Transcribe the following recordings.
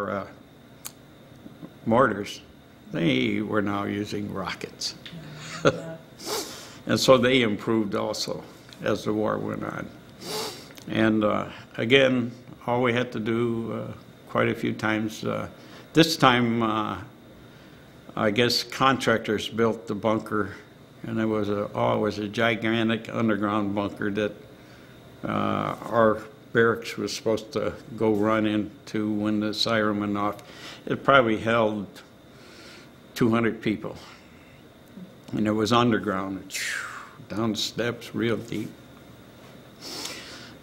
uh, mortars, they were now using rockets. And so they improved also as the war went on. And again, all we had to do quite a few times, this time I guess contractors built the bunker, and it was a gigantic underground bunker that our barracks was supposed to go run into when the siren went off. It probably held 200 people, and it was underground, down the steps real deep.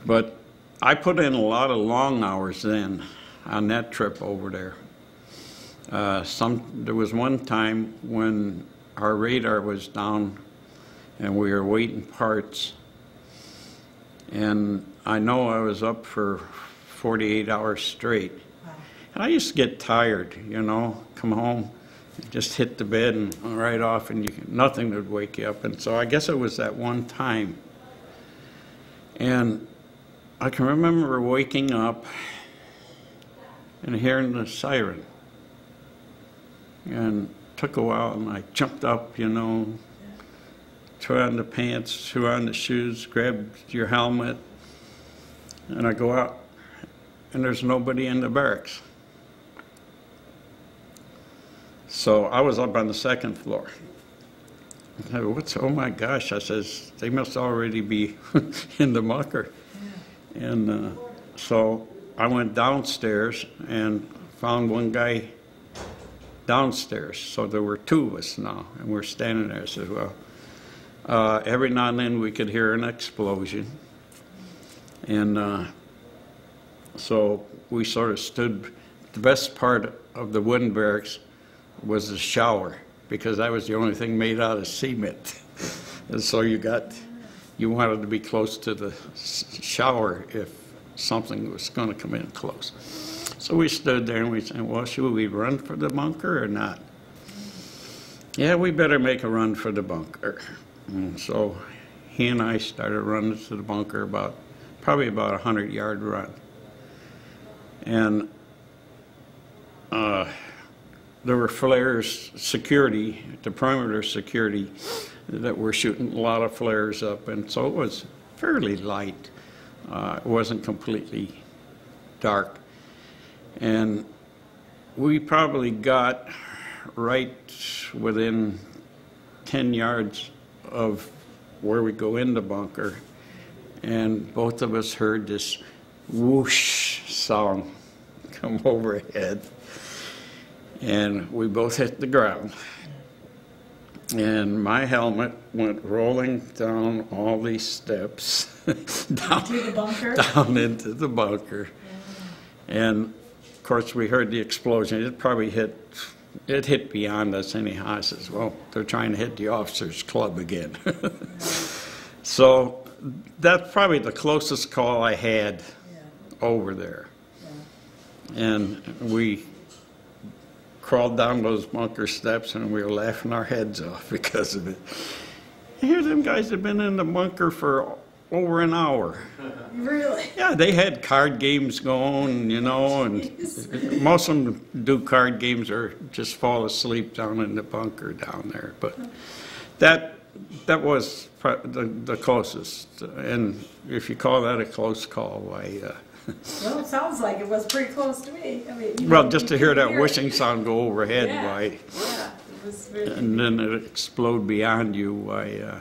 But I put in a lot of long hours then on that trip over there. There was one time when our radar was down and we were waiting parts, and I know I was up for 48 hours straight. Wow. And I used to get tired, you know, come home, just hit the bed and right off, and nothing would wake you up. And so I guess it was that one time. And I can remember waking up and hearing the siren. And it took a while, and I jumped up, you know, threw on the pants, threw on the shoes, grabbed your helmet, and I go out, and there's nobody in the barracks. So I was up on the second floor. I said, oh my gosh, I says, they must already be in the bunker. Yeah. And so I went downstairs and found one guy downstairs. So there were two of us now, and we're standing there. I said, well, every now and then we could hear an explosion. And so we sort of stood. The best part of the wooden barracks was the shower, because that was the only thing made out of cement. And so you wanted to be close to the shower if something was going to come in close. So we stood there and we said, well, should we run for the bunker or not? Yeah, we better make a run for the bunker. And so he and I started running to the bunker, probably about a 100-yard run. And there were flares, security, the perimeter security, that were shooting a lot of flares up, and so it was fairly light. It wasn't completely dark. And we probably got right within 10 yards of where we go in the bunker, and both of us heard this whoosh sound come overhead, and we both hit the ground. And my helmet went rolling down all these steps down into the bunker. Down into the bunker. Yeah. And of course we heard the explosion. It probably hit beyond us anyhow. I says, well, they're trying to hit the officers' club again. So that's probably the closest call I had over there. Yeah. And we crawled down those bunker steps, and we were laughing our heads off because of it. Here, them guys have been in the bunker for over an hour. Really? Yeah, they had card games going, you know, and most of them do card games or just fall asleep down in the bunker down there. But that was the closest. And if you call that a close call, why? Well, it sounds like it was pretty close to me. I mean, well, just to hear that whooshing sound go overhead, yeah. why? Yeah, it was really and then it explode beyond you, why?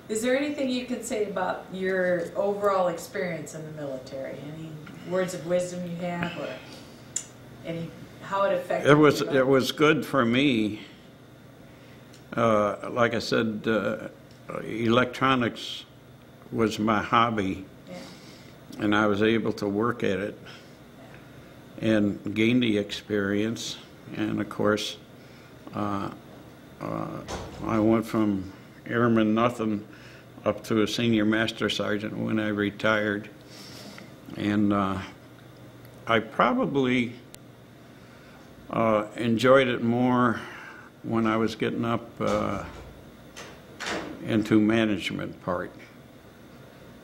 Is there anything you can say about your overall experience in the military? Any words of wisdom you have, or how it affected you? It was good for me. Like I said, electronics was my hobby. And I was able to work at it and gain the experience. And of course, I went from airman nothing up to a senior master sergeant when I retired. And I probably enjoyed it more when I was getting up into management part,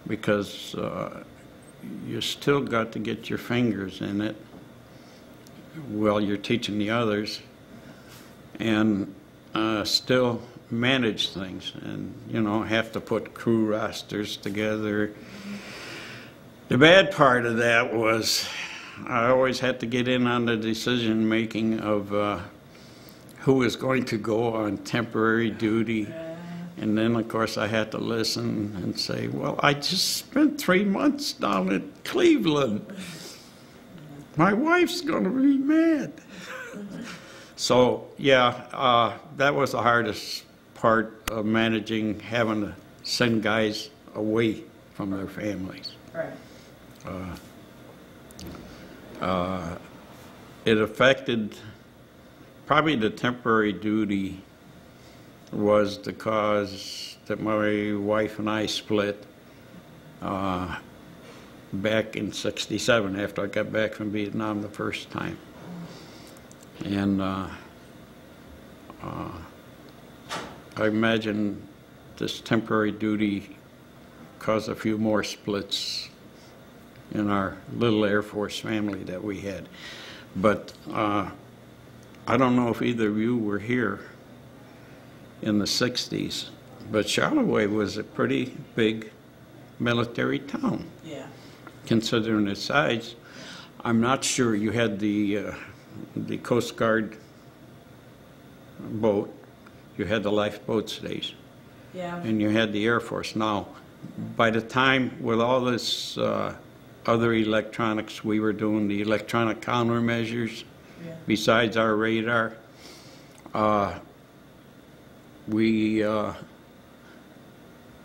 because you still got to get your fingers in it, while you're teaching the others, and still manage things, and you know, have to put crew rosters together. The bad part of that was I always had to get in on the decision making of who was going to go on temporary duty. And then, of course, I had to listen and say, well, I just spent 3 months down at Cleveland. My wife's going to be mad. So, yeah, that was the hardest part of managing, having to send guys away from their families. Right. It affected, probably the temporary duty was the cause that my wife and I split back in '67 after I got back from Vietnam the first time. And I imagine this temporary duty caused a few more splits in our little Air Force family that we had. But I don't know if either of you were here in the '60s, but Charlevoix was a pretty big military town. Yeah. Considering its size. I'm not sure. You had the Coast Guard boat, you had the lifeboat days, Yeah. and you had the Air Force. Now, by the time with all this other electronics, we were doing the electronic countermeasures besides our radar. We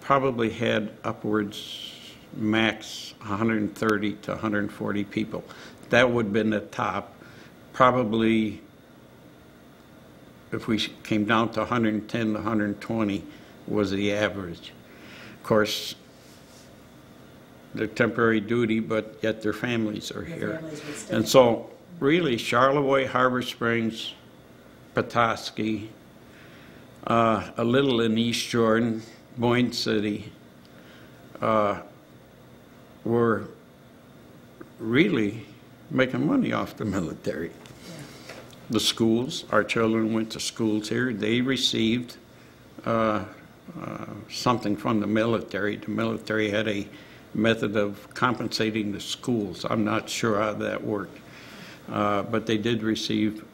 probably had upwards max 130 to 140 people. That would have been the top. Probably if we came down to 110 to 120 was the average. Of course, they're temporary duty, but yet their families are here. And so really Charlevoix, Harbor Springs, Petoskey, a little in East Jordan, Boyne City, were really making money off the military. Yeah. The schools, our children went to schools here. They received something from the military. The military had a method of compensating the schools. I'm not sure how that worked. But they did receive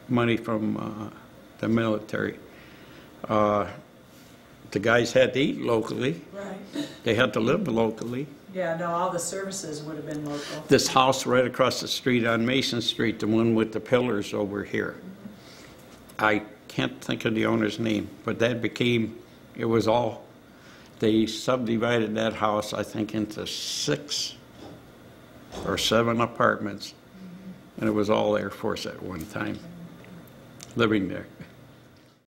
money from the military. The guys had to eat locally. Right. They had to live locally. Yeah, no, all the services would have been local. This house right across the street on Mason Street, the one with the pillars over here, I can't think of the owner's name, but that became, it was all, they subdivided that house, I think, into 6 or 7 apartments, and it was all Air Force at one time living there.